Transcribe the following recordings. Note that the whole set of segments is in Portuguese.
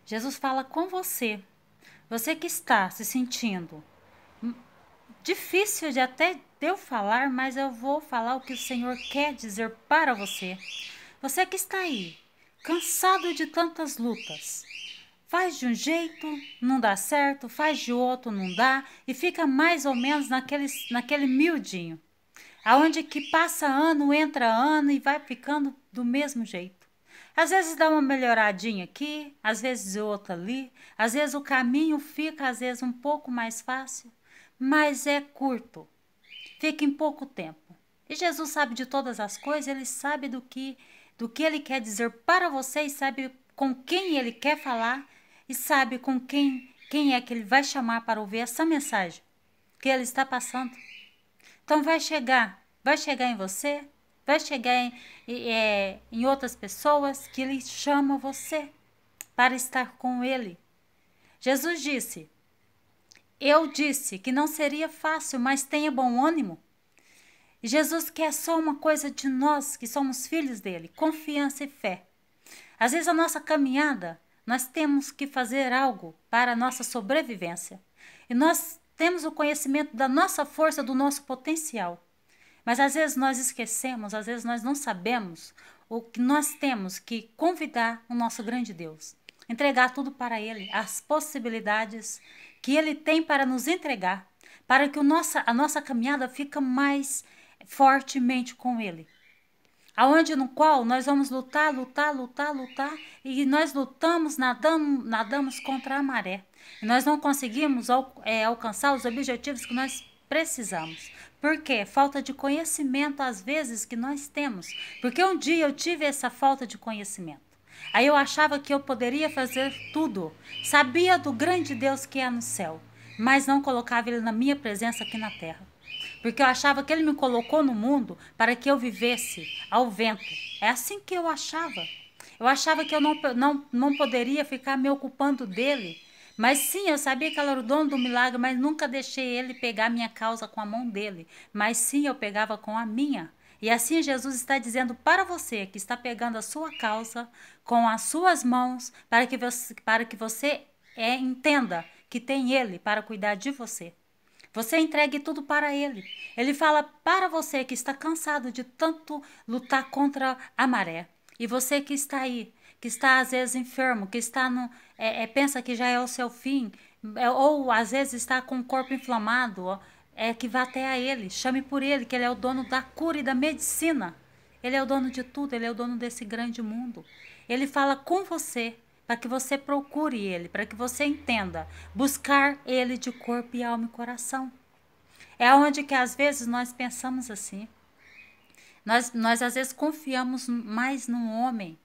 Jesus fala com você. Você que está se sentindo difícil de até eu falar, mas eu vou falar o que o Senhor quer dizer para você. Você que está aí, cansado de tantas lutas. Faz de um jeito, não dá certo, faz de outro, não dá, e fica mais ou menos naquele miudinho. Aonde que passa ano, entra ano e vai ficando do mesmo jeito. Às vezes dá uma melhoradinha aqui, às vezes outra ali, às vezes o caminho fica às vezes um pouco mais fácil, mas é curto, fica em pouco tempo. E Jesus sabe de todas as coisas, ele sabe do que ele quer dizer para você e sabe com quem ele quer falar e sabe com quem é que ele vai chamar para ouvir essa mensagem que ele está passando. Então vai chegar em você, vai chegar em outras pessoas que ele chama você para estar com ele. Jesus disse, eu disse que não seria fácil, mas tenha bom ânimo. E Jesus quer só uma coisa de nós, que somos filhos dele, confiança e fé. Às vezes a nossa caminhada, nós temos que fazer algo para a nossa sobrevivência. E nós temos o conhecimento da nossa força, do nosso potencial. Mas às vezes nós esquecemos, às vezes nós não sabemos o que nós temos que convidar o nosso grande Deus. Entregar tudo para Ele, as possibilidades que Ele tem para nos entregar, para que a nossa caminhada fique mais fortemente com Ele. Aonde no qual nós vamos lutar, e nós lutamos, nadamos contra a maré. E nós não conseguimos alcançar os objetivos que nós precisamos. Por quê? Falta de conhecimento às vezes que nós temos. Porque um dia eu tive essa falta de conhecimento. Aí eu achava que eu poderia fazer tudo. Sabia do grande Deus que é no céu, mas não colocava Ele na minha presença aqui na terra. Porque eu achava que Ele me colocou no mundo para que eu vivesse ao vento. É assim que eu achava. Eu achava que eu não poderia ficar me ocupando dele. Mas sim, eu sabia que ele era o dono do milagre, mas nunca deixei ele pegar minha causa com a mão dele. Mas sim, eu pegava com a minha. E assim Jesus está dizendo para você que está pegando a sua causa com as suas mãos para que você entenda que tem Ele para cuidar de você. Você entregue tudo para Ele. Ele fala para você que está cansado de tanto lutar contra a maré. E você que está aí, que está às vezes enfermo, que está pensa que já é o seu fim, ou às vezes está com o corpo inflamado, que vá até a Ele. Chame por Ele, que Ele é o dono da cura e da medicina. Ele é o dono de tudo, Ele é o dono desse grande mundo. Ele fala com você, para que você procure Ele, para que você entenda, buscar Ele de corpo e alma e coração. É onde que às vezes nós pensamos assim. Nós às vezes confiamos mais no homem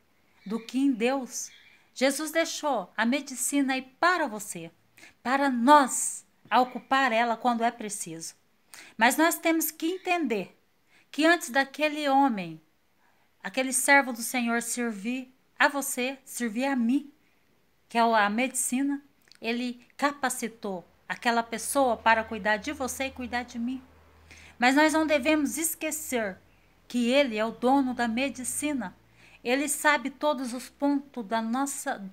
do que em Deus. Jesus deixou a medicina aí para você, para nós ocupar ela quando é preciso. Mas nós temos que entender que antes daquele homem, aquele servo do Senhor servir a você, servir a mim, que é a medicina, ele capacitou aquela pessoa para cuidar de você e cuidar de mim. Mas nós não devemos esquecer que ele é o dono da medicina. Ele sabe todos os pontos da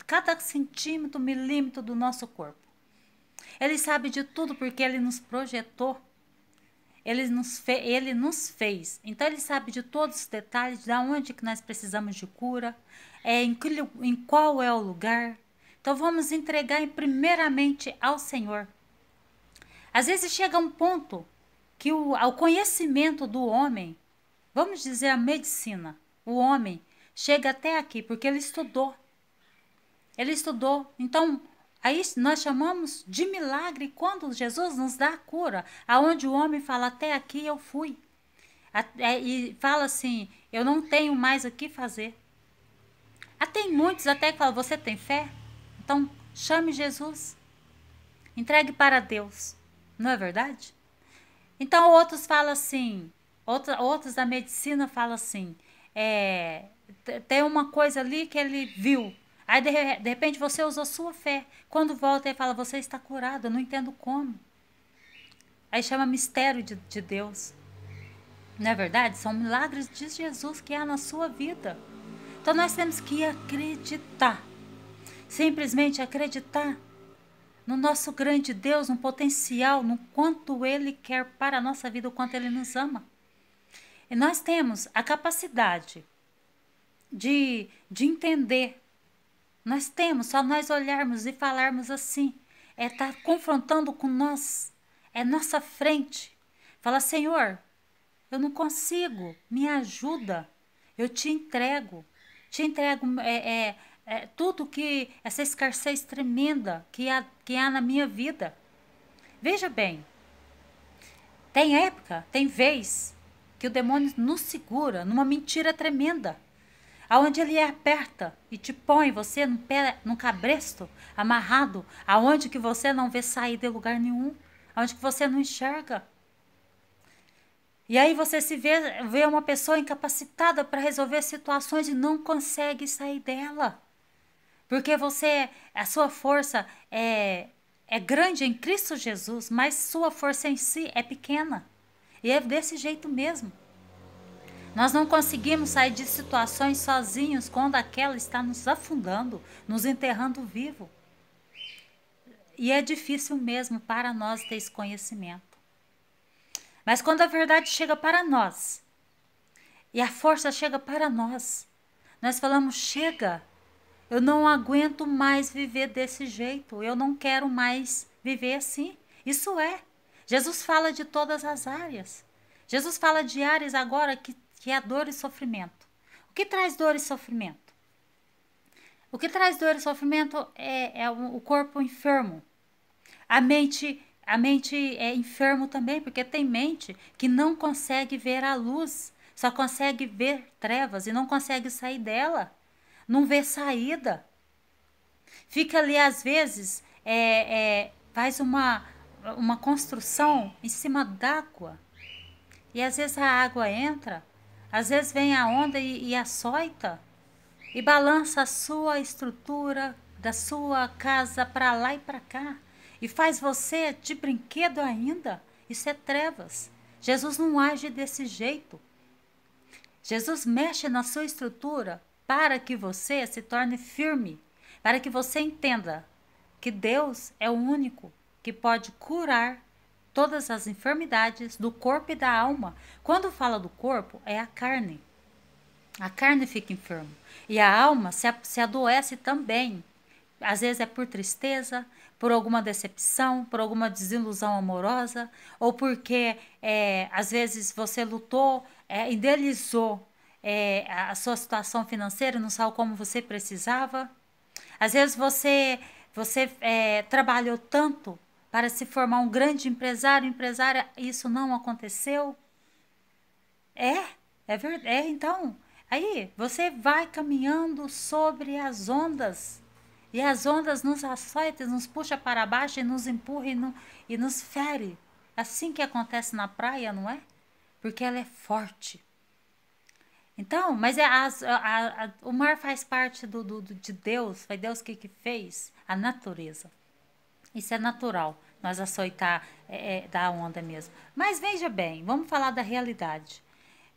cada centímetro, milímetro do nosso corpo. Ele sabe de tudo porque ele nos projetou. Ele nos fez. Então ele sabe de todos os detalhes, de onde que nós precisamos de cura, em qual é o lugar. Então vamos entregar primeiramente ao Senhor. Às vezes chega um ponto que o conhecimento do homem, vamos dizer a medicina, o homem chega até aqui porque ele estudou. Ele estudou. Então aí nós chamamos de milagre quando Jesus nos dá a cura, aonde o homem fala até aqui eu fui. E fala assim, eu não tenho mais o que fazer. Tem muitos até que falam, você tem fé? Então chame Jesus. Entregue para Deus. Não é verdade? Então outros falam assim, outros da medicina falam assim, tem uma coisa ali que ele viu. Aí de repente você usou sua fé. Quando volta ele fala, você está curado, eu não entendo como. Aí chama mistério de Deus. Não é verdade? São milagres de Jesus que há na sua vida. Então nós temos que acreditar. Simplesmente acreditar no nosso grande Deus, no potencial, no quanto Ele quer para a nossa vida, o quanto Ele nos ama. E nós temos a capacidade de entender. Nós temos, só nós olharmos e falarmos assim, é estar confrontando com nós, é nossa frente. Fala, Senhor, eu não consigo, me ajuda, eu te entrego tudo que, essa escassez tremenda que há na minha vida. Veja bem, tem época, tem vez que o demônio nos segura numa mentira tremenda, aonde ele aperta e te põe você no pé, no cabresto, amarrado, aonde que você não vê sair de lugar nenhum, aonde que você não enxerga. E aí você vê uma pessoa incapacitada para resolver situações e não consegue sair dela. Porque a sua força é grande em Cristo Jesus, mas sua força em si é pequena. E é desse jeito mesmo. Nós não conseguimos sair de situações sozinhos quando aquela está nos afundando, nos enterrando vivo. E é difícil mesmo para nós ter esse conhecimento. Mas quando a verdade chega para nós, e a força chega para nós, nós falamos, chega, eu não aguento mais viver desse jeito, eu não quero mais viver assim. Isso é. Jesus fala de todas as áreas. Jesus fala de áreas agora que é dor e sofrimento. O que traz dor e sofrimento? O que traz dor e sofrimento é o corpo enfermo. A mente é enfermo também, porque tem mente que não consegue ver a luz, só consegue ver trevas e não consegue sair dela, não vê saída. Fica ali, às vezes, faz uma construção em cima d'água, e às vezes a água entra, às vezes vem a onda e açoita, e balança a sua estrutura da sua casa para lá e para cá, e faz você de brinquedo ainda. Isso é trevas. Jesus não age desse jeito. Jesus mexe na sua estrutura para que você se torne firme, para que você entenda que Deus é o único que pode curar todas as enfermidades do corpo e da alma. Quando fala do corpo, é a carne. A carne fica enferma. E a alma se adoece também. Às vezes é por tristeza, por alguma decepção, por alguma desilusão amorosa, ou porque às vezes você lutou, idealizou a sua situação financeira, não sabe como você precisava. Às vezes você trabalhou tanto para se formar um grande empresária, isso não aconteceu. É verdade. Então, aí você vai caminhando sobre as ondas. E as ondas nos açoitam, nos puxa para baixo e nos empurra e nos fere. Assim que acontece na praia, não é? Porque ela é forte. Então, mas o mar faz parte de Deus, foi Deus que fez a natureza. Isso é natural, nós açoitar da onda mesmo. Mas veja bem, vamos falar da realidade.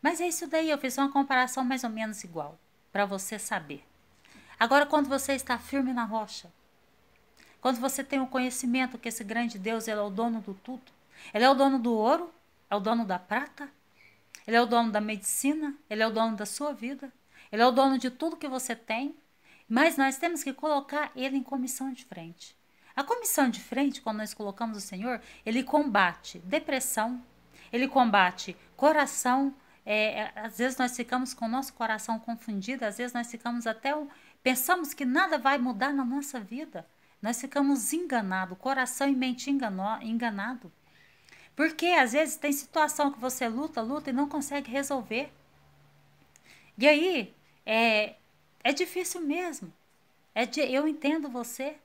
Mas é isso daí, eu fiz uma comparação mais ou menos igual, para você saber. Agora, quando você está firme na rocha, quando você tem o conhecimento que esse grande Deus, ele é o dono do tudo, ele é o dono do ouro, é o dono da prata, ele é o dono da medicina, ele é o dono da sua vida, ele é o dono de tudo que você tem, mas nós temos que colocar ele em comissão de frente. A comissão de frente, quando nós colocamos o Senhor, ele combate depressão, ele combate coração. Às vezes nós ficamos com o nosso coração confundido, às vezes nós ficamos pensamos que nada vai mudar na nossa vida. Nós ficamos enganados, coração e mente enganado. Porque às vezes tem situação que você luta e não consegue resolver. E aí, é difícil mesmo. Eu entendo você.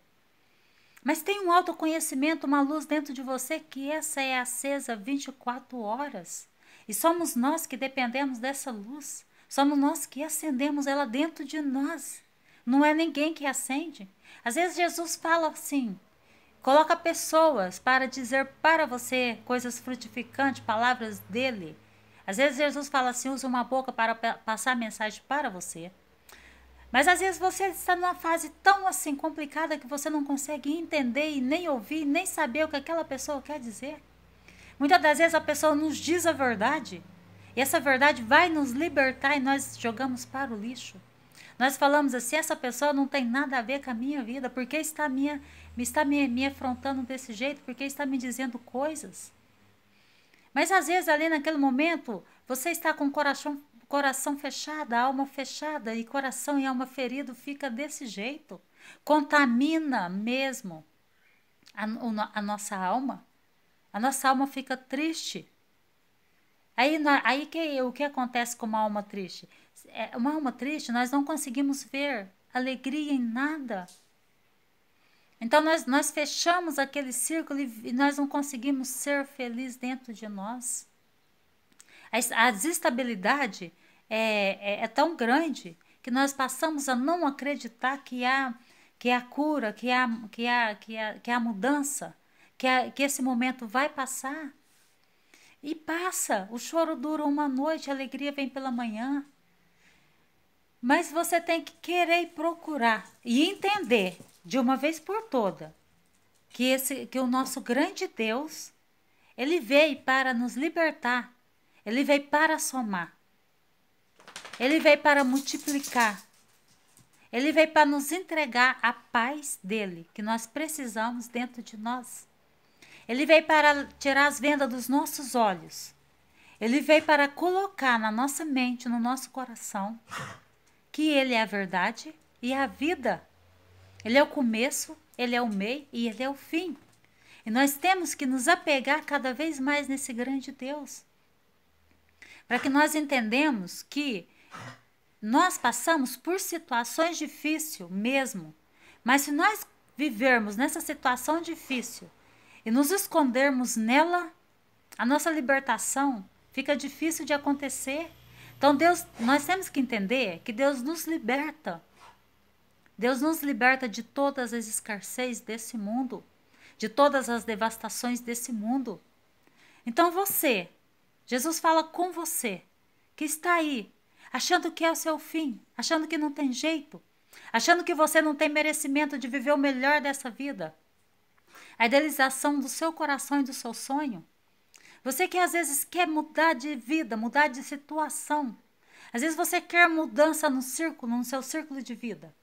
Mas tem um autoconhecimento, uma luz dentro de você que essa é acesa 24 horas. E somos nós que dependemos dessa luz. Somos nós que acendemos ela dentro de nós. Não é ninguém que acende. Às vezes Jesus fala assim, coloca pessoas para dizer para você coisas frutificantes, palavras dele. Às vezes Jesus fala assim, usa uma boca para passar a mensagem para você. Mas às vezes você está numa fase tão assim complicada que você não consegue entender e nem ouvir, nem saber o que aquela pessoa quer dizer. Muitas das vezes a pessoa nos diz a verdade, e essa verdade vai nos libertar e nós jogamos para o lixo. Nós falamos assim, essa pessoa não tem nada a ver com a minha vida, porque está me afrontando desse jeito, porque está me dizendo coisas. Mas às vezes ali naquele momento, você está com o coração fechado, a alma fechada, e coração e alma ferido fica desse jeito. Contamina mesmo a nossa alma. A nossa alma fica triste. O que acontece com uma alma triste? Uma alma triste, nós não conseguimos ver alegria em nada. Então nós fechamos aquele círculo e nós não conseguimos ser felizes dentro de nós. A desestabilidade é tão grande que nós passamos a não acreditar que há cura, que há mudança, que esse momento vai passar. E passa, o choro dura uma noite, a alegria vem pela manhã. Mas você tem que querer e procurar e entender de uma vez por toda que o nosso grande Deus, ele veio para nos libertar, ele veio para somar, ele veio para multiplicar, ele veio para nos entregar a paz dele, que nós precisamos dentro de nós. Ele veio para tirar as vendas dos nossos olhos. Ele veio para colocar na nossa mente, no nosso coração, que ele é a verdade e a vida. Ele é o começo, ele é o meio e ele é o fim. E nós temos que nos apegar cada vez mais nesse grande Deus. Para que nós entendamos que nós passamos por situações difíceis mesmo. Mas se nós vivermos nessa situação difícil e nos escondermos nela, a nossa libertação fica difícil de acontecer. Então nós temos que entender que Deus nos liberta. Deus nos liberta de todas as escassez desse mundo, de todas as devastações desse mundo. Então Jesus fala com você, que está aí, achando que é o seu fim, achando que não tem jeito, achando que você não tem merecimento de viver o melhor dessa vida. A idealização do seu coração e do seu sonho. Você que às vezes quer mudar de vida, mudar de situação. Às vezes você quer mudança no seu círculo de vida.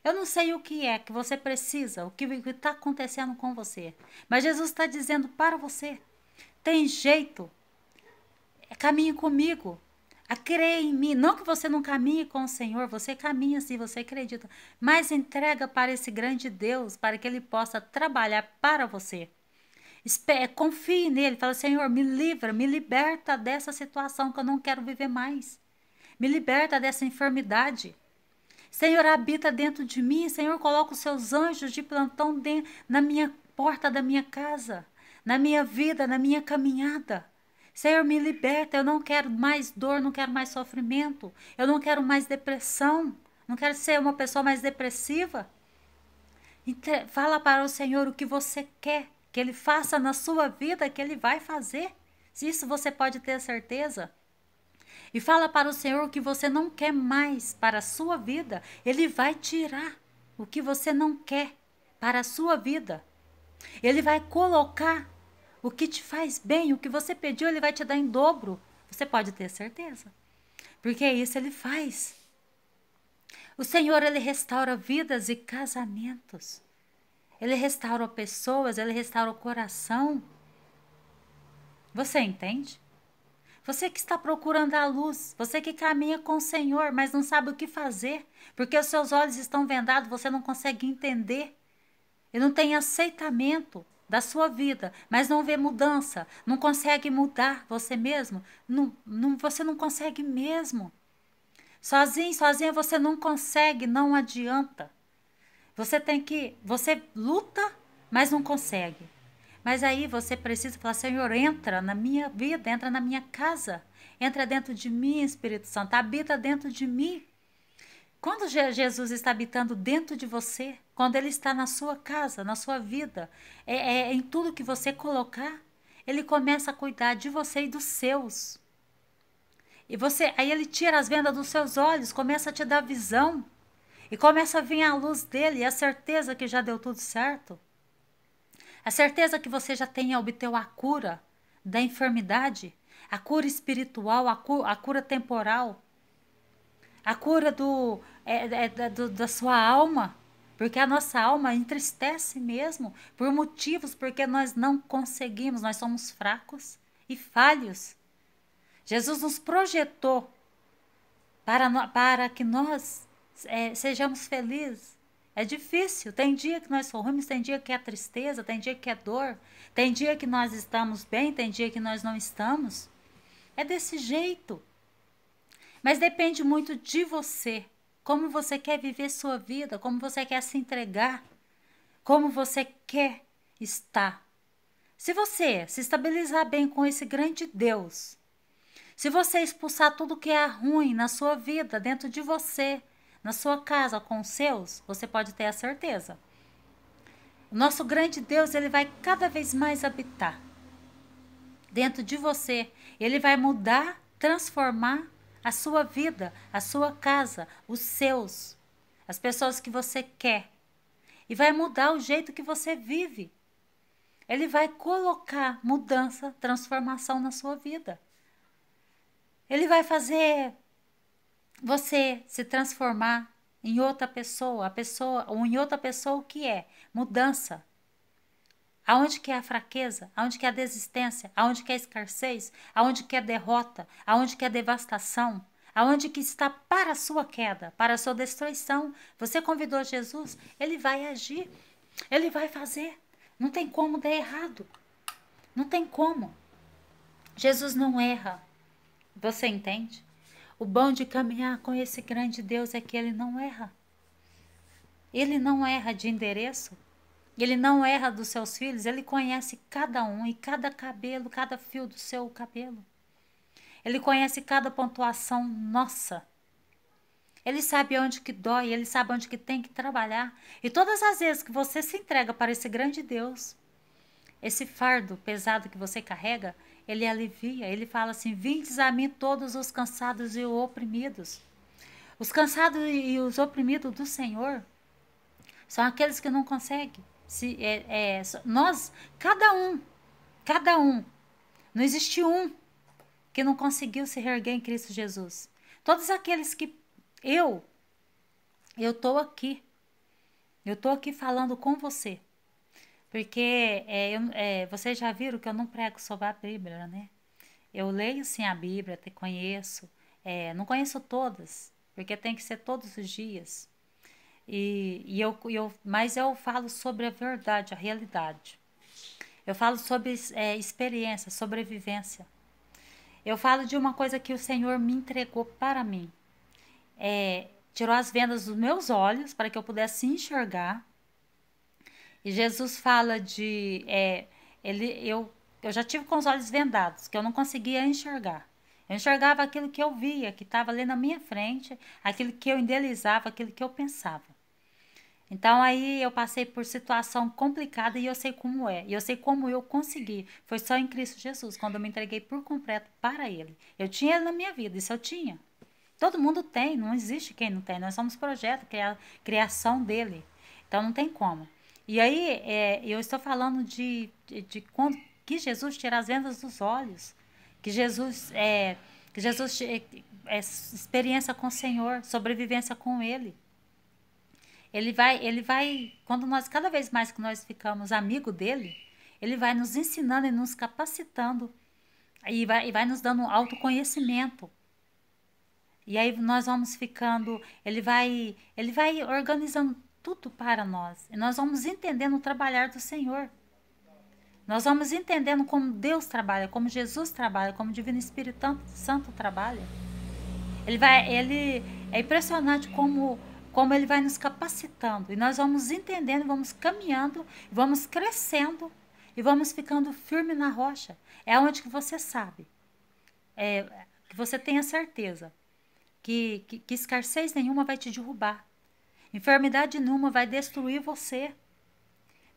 Eu não sei o que é que você precisa, o que está acontecendo com você. Mas Jesus está dizendo para você, tem jeito, caminhe comigo, creia em mim. Não que você não caminhe com o Senhor, você caminha sim, você acredita. Mas entrega para esse grande Deus, para que Ele possa trabalhar para você. Confie nele, fala, Senhor, me livra, me liberta dessa situação que eu não quero viver mais. Me liberta dessa enfermidade. Senhor, habita dentro de mim. Senhor, coloca os seus anjos de plantão na minha porta da minha casa, na minha vida, na minha caminhada. Senhor, me liberta. Eu não quero mais dor, não quero mais sofrimento. Eu não quero mais depressão. Não quero ser uma pessoa mais depressiva. Fala para o Senhor o que você quer que Ele faça na sua vida, que Ele vai fazer. Isso você pode ter certeza. E fala para o Senhor o que você não quer mais para a sua vida. Ele vai tirar o que você não quer para a sua vida. Ele vai colocar o que te faz bem, o que você pediu, Ele vai te dar em dobro. Você pode ter certeza. Porque isso Ele faz. O Senhor, Ele restaura vidas e casamentos. Ele restaura pessoas, Ele restaura o coração. Você entende? Você que está procurando a luz, você que caminha com o Senhor, mas não sabe o que fazer, porque os seus olhos estão vendados, você não consegue entender. E não tem aceitamento da sua vida, mas não vê mudança, não consegue mudar você mesmo, você não consegue mesmo. Sozinha você não consegue, não adianta. Você luta, mas não consegue. Mas aí você precisa falar, Senhor, entra na minha vida, entra na minha casa, entra dentro de mim, Espírito Santo, habita dentro de mim. Quando Jesus está habitando dentro de você, quando Ele está na sua casa, na sua vida, em tudo que você colocar, Ele começa a cuidar de você e dos seus. Aí Ele tira as vendas dos seus olhos, começa a te dar visão. E começa a vir a luz dele e a certeza que já deu tudo certo. A certeza que você já tem obteu a cura da enfermidade, a cura espiritual, a cura temporal, a cura da sua alma. Porque a nossa alma entristece mesmo por motivos porque nós não conseguimos, nós somos fracos e falhos. Jesus nos projetou para que nós sejamos felizes. É difícil, tem dia que nós sorrimos, tem dia que é tristeza, tem dia que é dor, tem dia que nós estamos bem, tem dia que nós não estamos. É desse jeito. Mas depende muito de você, como você quer viver sua vida, como você quer se entregar, como você quer estar. Se você se estabilizar bem com esse grande Deus, se você expulsar tudo que é ruim na sua vida, dentro de você, na sua casa, com os seus, você pode ter a certeza. O nosso grande Deus, ele vai cada vez mais habitar dentro de você. Ele vai mudar, transformar a sua vida, a sua casa, os seus, as pessoas que você quer. E vai mudar o jeito que você vive. Ele vai colocar mudança, transformação na sua vida. Ele vai fazer você se transformar em outra pessoa, ou em outra pessoa o que é? Mudança. Aonde que é a fraqueza? Aonde que é a desistência? Aonde que é a escassez? Aonde que é a derrota? Aonde que é a devastação? Aonde que está para a sua queda, para a sua destruição? Você convidou Jesus, ele vai agir, ele vai fazer. Não tem como dar errado. Não tem como. Jesus não erra. Você entende? O bom de caminhar com esse grande Deus é que ele não erra. Ele não erra de endereço. Ele não erra dos seus filhos. Ele conhece cada um e cada cabelo, cada fio do seu cabelo. Ele conhece cada pontuação nossa. Ele sabe onde que dói, ele sabe onde que tem que trabalhar. E todas as vezes que você se entrega para esse grande Deus, esse fardo pesado que você carrega, ele alivia. Ele fala assim: vindes a mim todos os cansados e oprimidos. Os cansados e os oprimidos do Senhor são aqueles que não conseguem. Nós, cada um, não existe um que não conseguiu se reerguer em Cristo Jesus. Todos aqueles que eu estou aqui. Eu estou aqui falando com você. Porque vocês já viram que eu não prego sobre a Bíblia, né? Eu leio sim a Bíblia, te conheço. Não conheço todas, porque tem que ser todos os dias. Mas eu falo sobre a verdade, a realidade. Eu falo sobre experiência, sobrevivência. Eu falo de uma coisa que o Senhor me entregou para mim. Tirou as vendas dos meus olhos para que eu pudesse enxergar. E Jesus fala eu já tive com os olhos vendados, que eu não conseguia enxergar. Eu enxergava aquilo que eu via, que estava ali na minha frente, aquilo que eu idealizava, aquilo que eu pensava. Então aí eu passei por situação complicada e eu sei como é. E eu sei como eu consegui. Foi só em Cristo Jesus, quando eu me entreguei por completo para Ele. Eu tinha Ele na minha vida, isso eu tinha. Todo mundo tem, não existe quem não tem. Nós somos projeto, criação dele. Então não tem como. E aí eu estou falando de quando que Jesus tira as vendas dos olhos. Que Jesus experiência com o Senhor, sobrevivência com Ele. Ele vai, cada vez mais que nós ficamos amigo dele, ele vai nos ensinando e nos capacitando e vai nos dando um autoconhecimento. E aí nós vamos ficando, ele vai organizando tudo para nós. E nós vamos entendendo o trabalhar do Senhor. Nós vamos entendendo como Deus trabalha, como Jesus trabalha, como o Divino Espírito Santo trabalha. É impressionante como ele vai nos capacitando. E nós vamos entendendo, vamos caminhando, vamos crescendo e vamos ficando firme na rocha. É onde que você sabe, que você tenha certeza que escassez nenhuma vai te derrubar. Enfermidade nenhuma vai destruir você.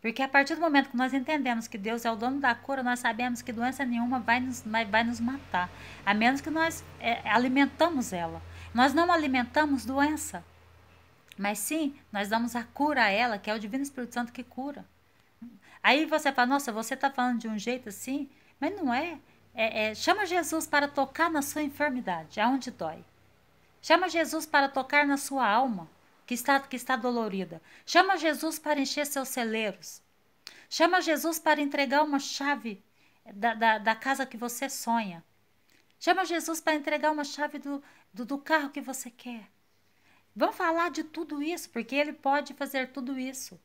Porque a partir do momento que nós entendemos que Deus é o dono da cura, nós sabemos que doença nenhuma vai nos matar. A menos que nós alimentamos ela. Nós não alimentamos doença. Mas sim, nós damos a cura a ela, que é o Divino Espírito Santo que cura. Aí você fala, nossa, você está falando de um jeito assim, mas não é. Chama Jesus para tocar na sua enfermidade, aonde dói. Chama Jesus para tocar na sua alma, que está dolorida. Chama Jesus para encher seus celeiros. Chama Jesus para entregar uma chave da casa que você sonha. Chama Jesus para entregar uma chave do carro que você quer. Vamos falar de tudo isso, porque Ele pode fazer tudo isso.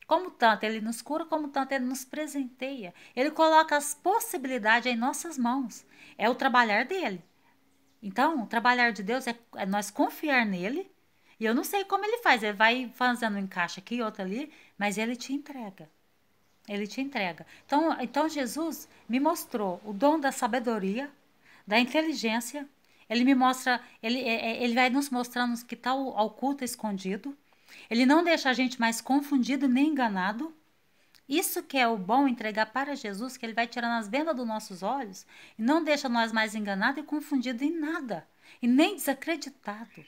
Como tanto Ele nos cura, como tanto Ele nos presenteia. Ele coloca as possibilidades em nossas mãos. É o trabalhar dele. Então, o trabalhar de Deus é nós confiar nele. E eu não sei como Ele faz. Ele vai fazendo um encaixe aqui, outro ali, mas Ele te entrega. Ele te entrega. Então Jesus me mostrou o dom da sabedoria, da inteligência. Ele me mostra, ele vai nos mostrando que está o oculto escondido. Ele não deixa a gente mais confundido nem enganado. Isso que é o bom, entregar para Jesus, que Ele vai tirando as vendas dos nossos olhos e não deixa nós mais enganados e confundidos em nada, e nem desacreditados.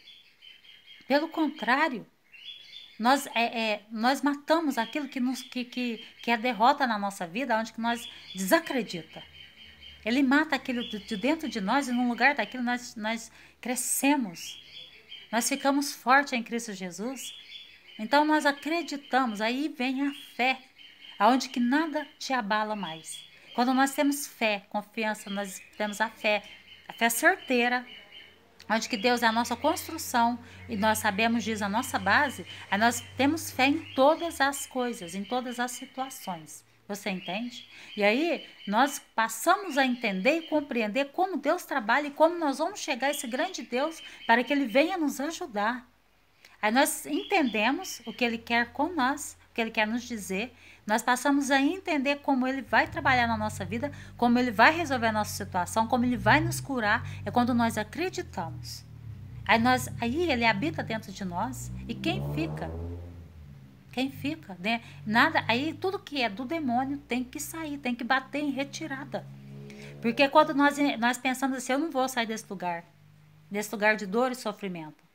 Pelo contrário, nós matamos aquilo que é derrota na nossa vida, onde que nós desacredita. Ele mata aquilo de dentro de nós e no lugar daquilo nós crescemos. Nós ficamos fortes em Cristo Jesus. Então nós acreditamos, aí vem a fé, aonde que nada te abala mais. Quando nós temos fé, confiança, nós temos a fé certeira, onde que Deus é a nossa construção e nós sabemos disso a nossa base, aí nós temos fé em todas as coisas, em todas as situações. Você entende? E aí nós passamos a entender e compreender como Deus trabalha e como nós vamos chegar a esse grande Deus para que Ele venha nos ajudar. Aí nós entendemos o que Ele quer com nós, o que Ele quer nos dizer. Nós passamos a entender como Ele vai trabalhar na nossa vida, como Ele vai resolver a nossa situação, como Ele vai nos curar. É quando nós acreditamos. Aí Ele habita dentro de nós. E quem fica? Quem fica, né? Nada, aí tudo que é do demônio tem que sair, tem que bater em retirada. Porque quando nós pensamos assim, eu não vou sair desse lugar de dor e sofrimento.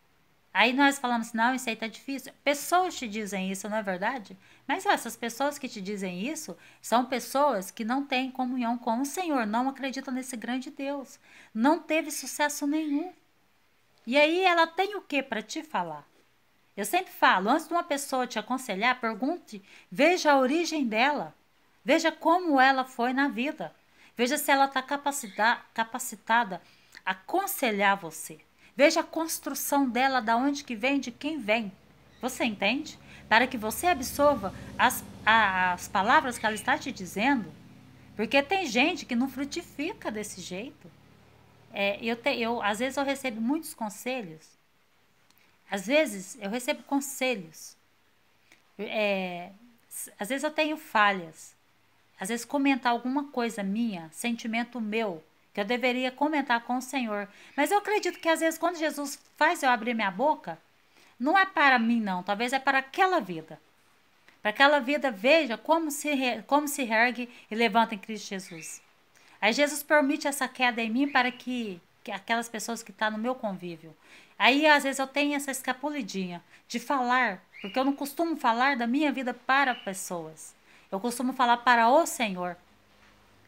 Aí nós falamos assim, não, isso aí tá difícil. Pessoas te dizem isso, não é verdade? Mas essas pessoas que te dizem isso são pessoas que não têm comunhão com o Senhor, não acreditam nesse grande Deus, não teve sucesso nenhum. E aí ela tem o que para te falar? Eu sempre falo, antes de uma pessoa te aconselhar, pergunte, veja a origem dela, veja como ela foi na vida, veja se ela está capacitada a aconselhar você. Veja a construção dela, da onde que vem, de quem vem. Você entende? Para que você absorva as palavras que ela está te dizendo. Porque tem gente que não frutifica desse jeito. Às vezes eu recebo muitos conselhos. Às vezes eu recebo conselhos. Às vezes eu tenho falhas. Às vezes comentar alguma coisa minha, sentimento meu, que eu deveria comentar com o Senhor. Mas eu acredito que às vezes quando Jesus faz eu abrir minha boca, não é para mim não, talvez é para aquela vida. Para que aquela vida veja como se ergue e levanta em Cristo Jesus. Aí Jesus permite essa queda em mim para que aquelas pessoas que estão no meu convívio. Aí às vezes eu tenho essa escapulidinha de falar, porque eu não costumo falar da minha vida para pessoas. Eu costumo falar para o Senhor.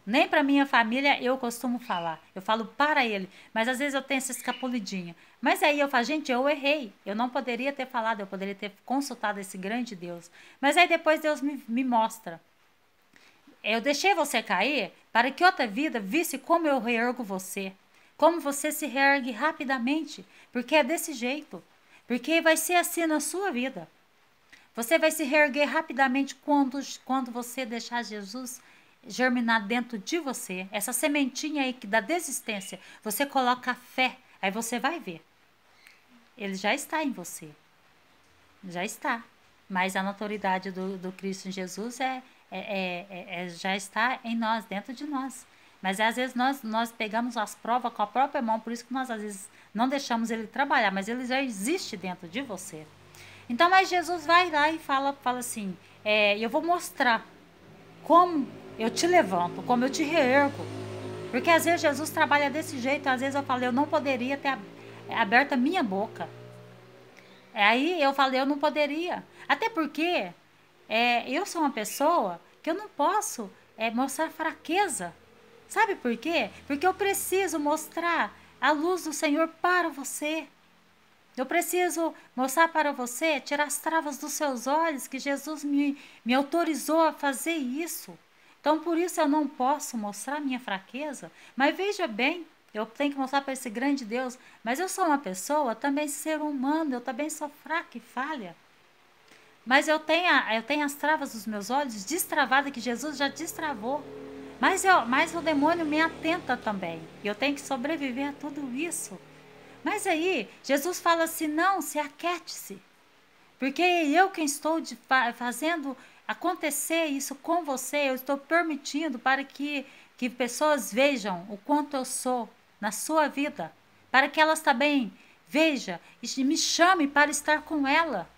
Nem para minha família eu costumo falar. Eu falo para Ele. Mas às vezes eu tenho essa escapulidinha. Mas aí eu falo, gente, eu errei. Eu não poderia ter falado, eu poderia ter consultado esse grande Deus. Mas aí depois Deus me mostra. Eu deixei você cair para que outra vida visse como eu reergo você. Como você se reergue rapidamente. Porque é desse jeito. Porque vai ser assim na sua vida. Você vai se reerguer rapidamente quando você deixar Jesus germinar dentro de você, essa sementinha aí que da desistência, você coloca a fé, aí você vai ver. Ele já está em você. Já está. Mas a notoriedade do Cristo em Jesus já está em nós, dentro de nós. Mas às vezes nós pegamos as provas com a própria mão, por isso que nós às vezes não deixamos ele trabalhar, mas ele já existe dentro de você. Então, mas Jesus vai lá e fala assim, eu vou mostrar como eu te levanto, como eu te reergo. Porque às vezes Jesus trabalha desse jeito, às vezes eu falo, eu não poderia ter aberto a minha boca. Aí eu falei, eu não poderia. Até porque eu sou uma pessoa que eu não posso mostrar fraqueza. Sabe por quê? Porque eu preciso mostrar a luz do Senhor para você. Eu preciso mostrar para você, tirar as travas dos seus olhos, que Jesus me autorizou a fazer isso. Então, por isso eu não posso mostrar minha fraqueza. Mas veja bem, eu tenho que mostrar para esse grande Deus. Mas eu sou uma pessoa, também ser humano, eu também sou fraca e falha. Mas eu tenho as travas dos meus olhos destravadas, que Jesus já destravou. Mas o demônio me atenta também. E eu tenho que sobreviver a tudo isso. Mas aí, Jesus fala assim: não, se aquete-se. Porque é eu quem estou fazendo acontecer isso com você. Eu estou permitindo para que pessoas vejam o quanto eu sou na sua vida. Para que elas também vejam e me chamem para estar com ela.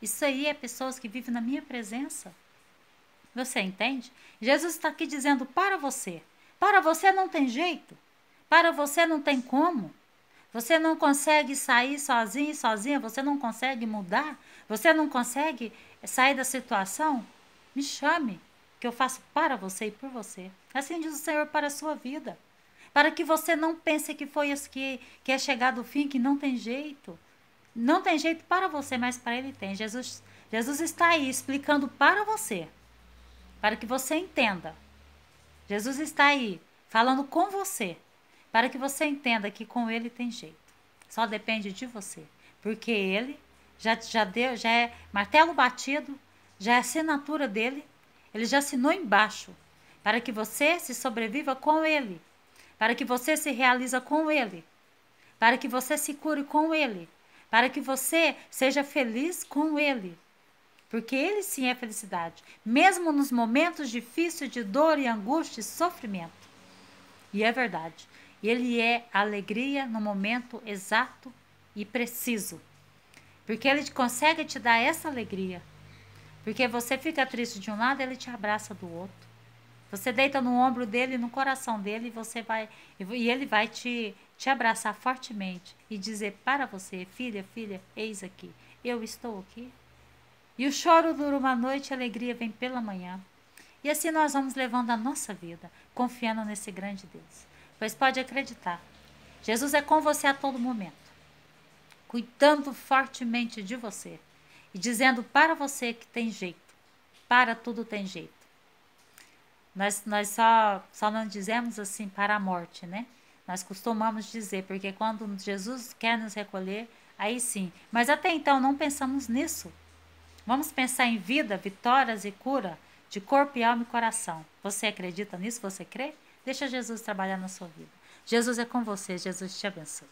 Isso aí é pessoas que vivem na minha presença. Você entende? Jesus está aqui dizendo para você. Para você não tem jeito. Para você não tem como. Você não consegue sair sozinho e sozinha. Você não consegue mudar. Você não consegue sair da situação. Me chame, que eu faço para você e por você. Assim diz o Senhor para a sua vida. Para que você não pense que foi isso que é chegado o fim, que não tem jeito. Não tem jeito para você, mas para Ele tem. Jesus está aí explicando para você, para que você entenda. Jesus está aí falando com você, para que você entenda que com Ele tem jeito. Só depende de você, porque Ele já deu, já é martelo batido, já é assinatura dele, Ele já assinou embaixo, para que você se sobreviva com Ele, para que você se realiza com Ele, para que você se cure com Ele, para que você seja feliz com Ele. Porque Ele sim é felicidade, mesmo nos momentos difíceis de dor e angústia e sofrimento. E é verdade, Ele é alegria no momento exato e preciso. Porque Ele consegue te dar essa alegria. Porque você fica triste de um lado, Ele te abraça do outro. Você deita no ombro dele, no coração dele, e ele vai te abraçar fortemente e dizer para você: filha, filha, eis aqui, eu estou aqui. E o choro dura uma noite, a alegria vem pela manhã. E assim nós vamos levando a nossa vida, confiando nesse grande Deus. Pois pode acreditar, Jesus é com você a todo momento, cuidando fortemente de você e dizendo para você que tem jeito, para tudo tem jeito. Nós só não dizemos assim para a morte, né? Nós costumamos dizer, porque quando Jesus quer nos recolher, aí sim. Mas até então não pensamos nisso. Vamos pensar em vida, vitórias e cura de corpo e alma e coração. Você acredita nisso? Você crê? Deixa Jesus trabalhar na sua vida. Jesus é com você. Jesus te abençoe.